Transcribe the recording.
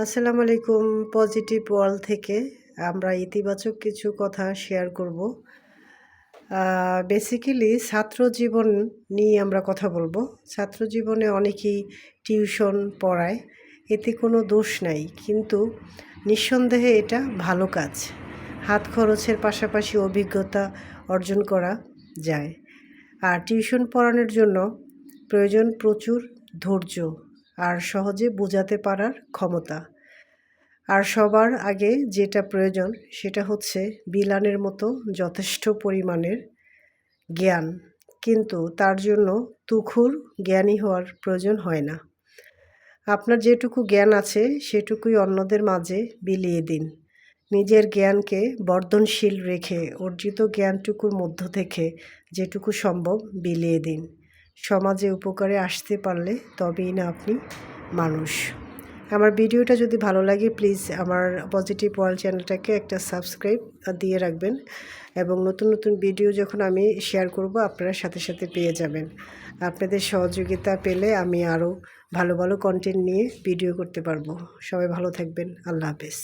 আসসালামু আলাইকুম। Positive world থেকে আমরা ইতিবাচক কিছু কথা শেয়ার করব। বেসিক্যালি ছাত্র জীবন নিয়ে আমরা কথা বলবো। ছাত্র জীবনে অনেকেই টিউশন পড়ায়, এতে কোনো দোষ নাই, কিন্তু নিঃসন্দেহে এটা ভালো কাজ। হাত খরচের পাশাপাশি অভিজ্ঞতা অর্জন করা যায়। আর টিউশন পড়ানোর জন্য প্রয়োজন প্রচুর ধৈর্য আর সহজে বোঝাতে পারার ক্ষমতা। আর সবার আগে যেটা প্রয়োজন সেটা হচ্ছে বিলানের মতো যথেষ্ট পরিমাণের জ্ঞান, কিন্তু তার জন্য তুখুর জ্ঞানী হওয়ার প্রয়োজন হয় না। আপনার যেটুকু জ্ঞান আছে সেটুকুই অন্যদের মাঝে বিলিয়ে দিন। নিজের জ্ঞানকে বর্ধনশীল রেখে অর্জিত জ্ঞানটুকুর মধ্য থেকে যেটুকু সম্ভব বিলিয়ে দিন। সমাজে উপকারে আসতে পারলে তবেই না আপনি মানুষ। আমার ভিডিওটা যদি ভালো লাগে প্লিজ আমার পজিটিভ ওয়ার্ল্ড চ্যানেলটাকে একটা সাবস্ক্রাইব দিয়ে রাখবেন, এবং নতুন নতুন ভিডিও যখন আমি শেয়ার করব আপনারা সাথে সাথে পেয়ে যাবেন। আপনাদের সহযোগিতা পেলে আমি আরও ভালো ভালো কন্টেন্ট নিয়ে ভিডিও করতে পারবো। সবাই ভালো থাকবেন। আল্লাহ হাফেজ।